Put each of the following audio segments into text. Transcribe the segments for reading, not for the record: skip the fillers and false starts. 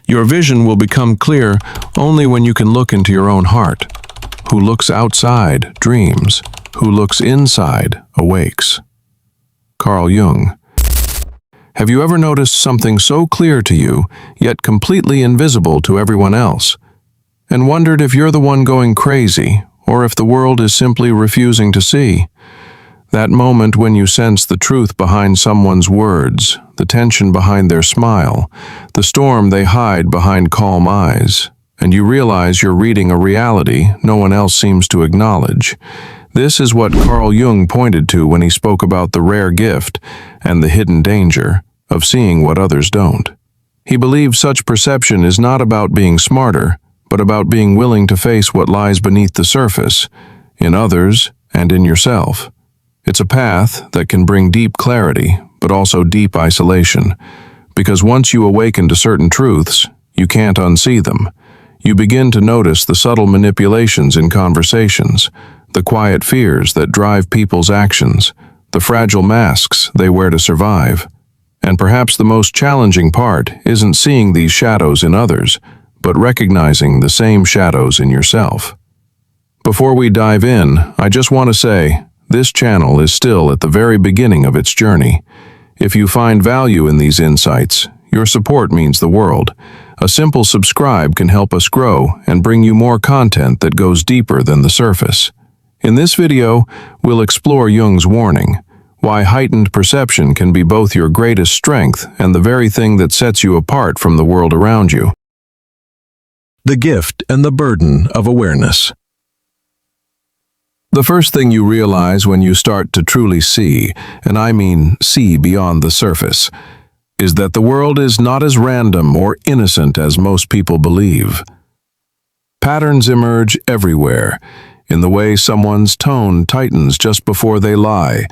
Your vision will become clear only when you can look into your own heart. Who looks outside dreams. Who looks inside awakes. Carl Jung. Have you ever noticed something so clear to you, yet completely invisible to everyone else, and wondered if you're the one going crazy, or if the world is simply refusing to see? That moment when you sense the truth behind someone's words, the tension behind their smile, the storm they hide behind calm eyes, and you realize you're reading a reality no one else seems to acknowledge. This is what Carl Jung pointed to when he spoke about the rare gift and the hidden danger of seeing what others don't. He believed such perception is not about being smarter, but about being willing to face what lies beneath the surface, in others and in yourself. It's a path that can bring deep clarity, but also deep isolation, because once you awaken to certain truths, you can't unsee them. You begin to notice the subtle manipulations in conversations, the quiet fears that drive people's actions, the fragile masks they wear to survive. And perhaps the most challenging part isn't seeing these shadows in others, but recognizing the same shadows in yourself. Before we dive in, I just want to say, this channel is still at the very beginning of its journey. If you find value in these insights, your support means the world. A simple subscribe can help us grow and bring you more content that goes deeper than the surface. In this video, we'll explore Jung's warning, why heightened perception can be both your greatest strength and the very thing that sets you apart from the world around you. The gift and the burden of awareness. The first thing you realize when you start to truly see, and I mean see beyond the surface, is that the world is not as random or innocent as most people believe. Patterns emerge everywhere, in the way someone's tone tightens just before they lie,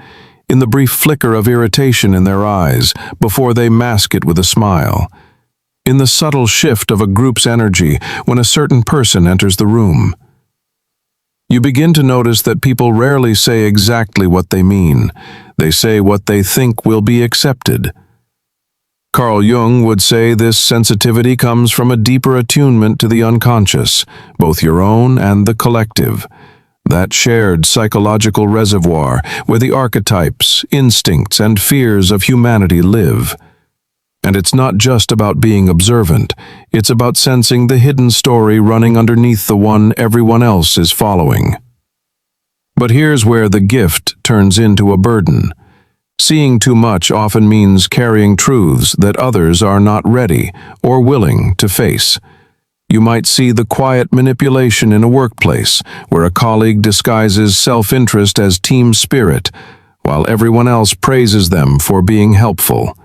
in the brief flicker of irritation in their eyes before they mask it with a smile, in the subtle shift of a group's energy when a certain person enters the room. You begin to notice that people rarely say exactly what they mean. They say what they think will be accepted. Carl Jung would say this sensitivity comes from a deeper attunement to the unconscious, both your own and the collective. That shared psychological reservoir where the archetypes, instincts, and fears of humanity live. And it's not just about being observant, it's about sensing the hidden story running underneath the one everyone else is following. But here's where the gift turns into a burden. Seeing too much often means carrying truths that others are not ready or willing to face. You might see the quiet manipulation in a workplace, where a colleague disguises self-interest as team spirit, while everyone else praises them for being helpful.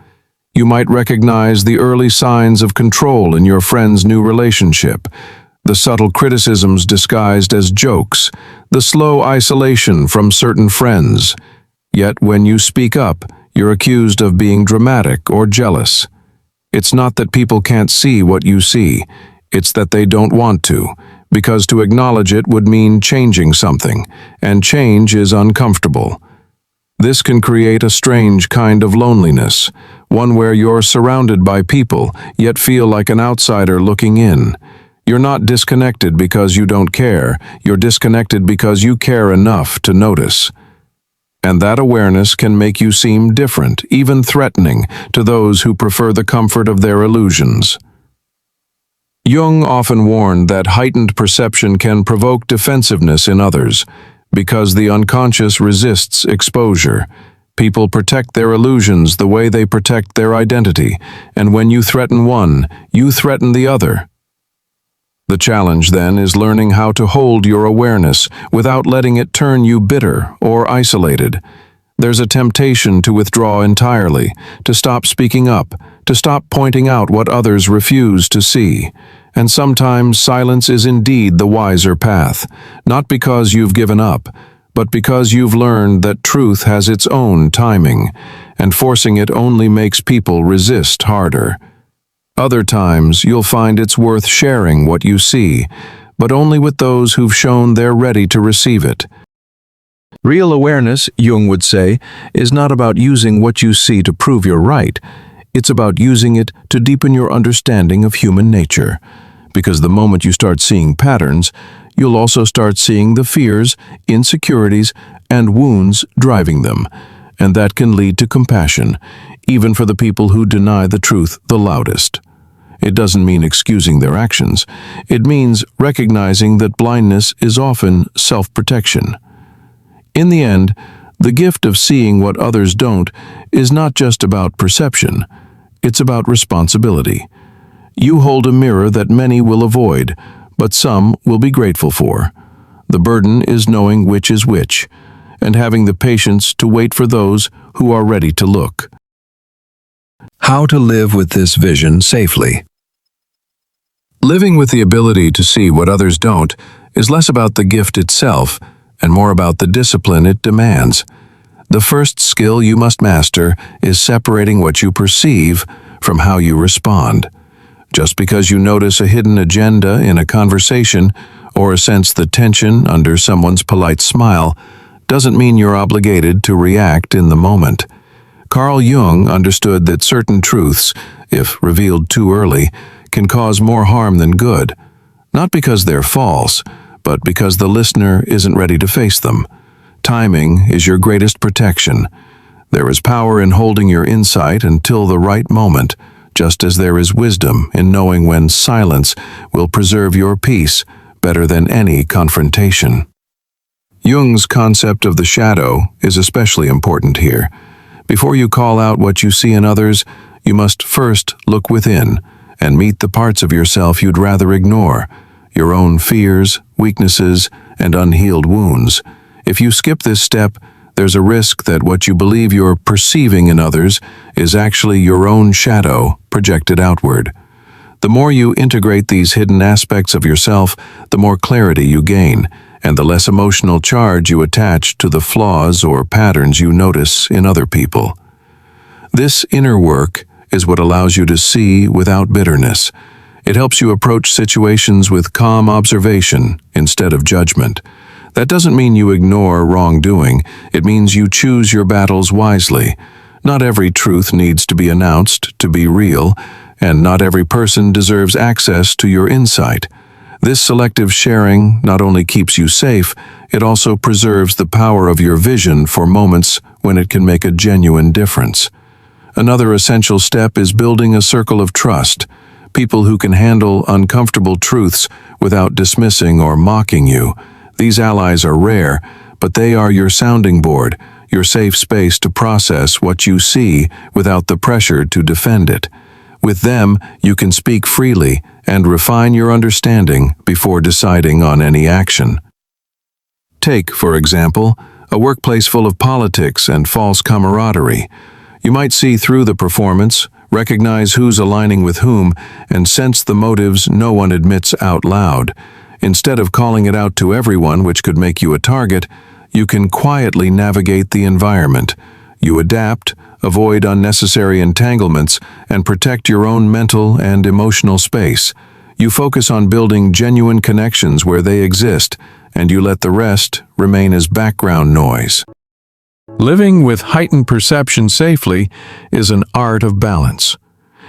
You might recognize the early signs of control in your friend's new relationship, the subtle criticisms disguised as jokes, the slow isolation from certain friends. Yet when you speak up, you're accused of being dramatic or jealous. It's not that people can't see what you see, it's that they don't want to, because to acknowledge it would mean changing something, and change is uncomfortable. This can create a strange kind of loneliness, one where you're surrounded by people, yet feel like an outsider looking in. You're not disconnected because you don't care, you're disconnected because you care enough to notice. And that awareness can make you seem different, even threatening, to those who prefer the comfort of their illusions. Jung often warned that heightened perception can provoke defensiveness in others, because the unconscious resists exposure. People protect their illusions the way they protect their identity, and when you threaten one, you threaten the other. The challenge, then, is learning how to hold your awareness without letting it turn you bitter or isolated. There's a temptation to withdraw entirely, to stop speaking up, to stop pointing out what others refuse to see. And sometimes silence is indeed the wiser path, not because you've given up, but because you've learned that truth has its own timing, and forcing it only makes people resist harder. Other times, you'll find it's worth sharing what you see, but only with those who've shown they're ready to receive it. Real awareness, Jung would say, is not about using what you see to prove you're right. It's about using it to deepen your understanding of human nature. Because the moment you start seeing patterns, you'll also start seeing the fears, insecurities, and wounds driving them. And that can lead to compassion, even for the people who deny the truth the loudest. It doesn't mean excusing their actions. It means recognizing that blindness is often self-protection. In the end, the gift of seeing what others don't is not just about perception. It's about responsibility. You hold a mirror that many will avoid, but some will be grateful for. The burden is knowing which is which, and having the patience to wait for those who are ready to look. How to live with this vision safely. Living with the ability to see what others don't is less about the gift itself and more about the discipline it demands. The first skill you must master is separating what you perceive from how you respond. Just because you notice a hidden agenda in a conversation or sense the tension under someone's polite smile doesn't mean you're obligated to react in the moment. Carl Jung understood that certain truths, if revealed too early, can cause more harm than good, not because they're false, but because the listener isn't ready to face them. Timing is your greatest protection. There is power in holding your insight until the right moment, just as there is wisdom in knowing when silence will preserve your peace better than any confrontation. Jung's concept of the shadow is especially important here. Before you call out what you see in others, you must first look within and meet the parts of yourself you'd rather ignore, your own fears, weaknesses, and unhealed wounds. If you skip this step, there's a risk that what you believe you're perceiving in others is actually your own shadow projected outward. The more you integrate these hidden aspects of yourself, the more clarity you gain, and the less emotional charge you attach to the flaws or patterns you notice in other people. This inner work is what allows you to see without bitterness. It helps you approach situations with calm observation instead of judgment. That doesn't mean you ignore wrongdoing. It means you choose your battles wisely. Not every truth needs to be announced to be real, and not every person deserves access to your insight. This selective sharing not only keeps you safe, it also preserves the power of your vision for moments when it can make a genuine difference. Another essential step is building a circle of trust, people who can handle uncomfortable truths without dismissing or mocking you. These allies are rare, but they are your sounding board, your safe space to process what you see without the pressure to defend it. With them, you can speak freely and refine your understanding before deciding on any action. Take, for example, a workplace full of politics and false camaraderie. You might see through the performance, recognize who's aligning with whom, and sense the motives no one admits out loud. Instead of calling it out to everyone, which could make you a target, you can quietly navigate the environment. You adapt, avoid unnecessary entanglements, and protect your own mental and emotional space. You focus on building genuine connections where they exist, and you let the rest remain as background noise. Living with heightened perception safely is an art of balance.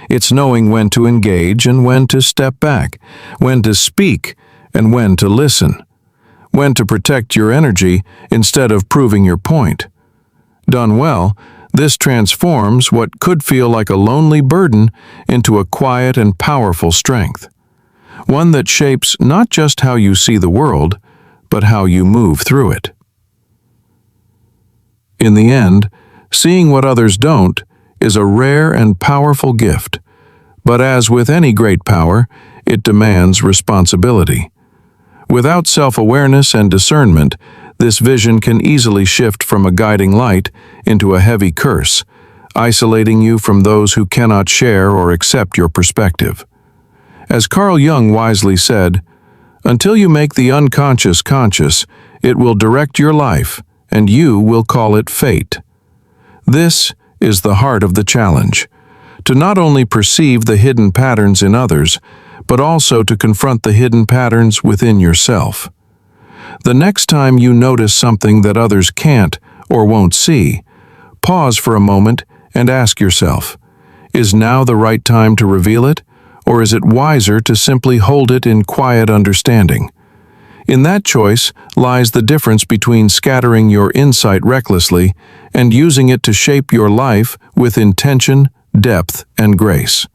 It's knowing when to engage and when to step back, when to speak and when to listen, when to protect your energy instead of proving your point. Done well, this transforms what could feel like a lonely burden into a quiet and powerful strength, one that shapes not just how you see the world, but how you move through it. In the end, seeing what others don't is a rare and powerful gift, but as with any great power, it demands responsibility. Without self-awareness and discernment, this vision can easily shift from a guiding light into a heavy curse, isolating you from those who cannot share or accept your perspective. As Carl Jung wisely said, "Until you make the unconscious conscious, it will direct your life, and you will call it fate." This is the heart of the challenge, to not only perceive the hidden patterns in others, but also to confront the hidden patterns within yourself. The next time you notice something that others can't or won't see, pause for a moment and ask yourself, Is now the right time to reveal it, or is it wiser to simply hold it in quiet understanding? In that choice lies the difference between scattering your insight recklessly and using it to shape your life with intention, depth, and grace.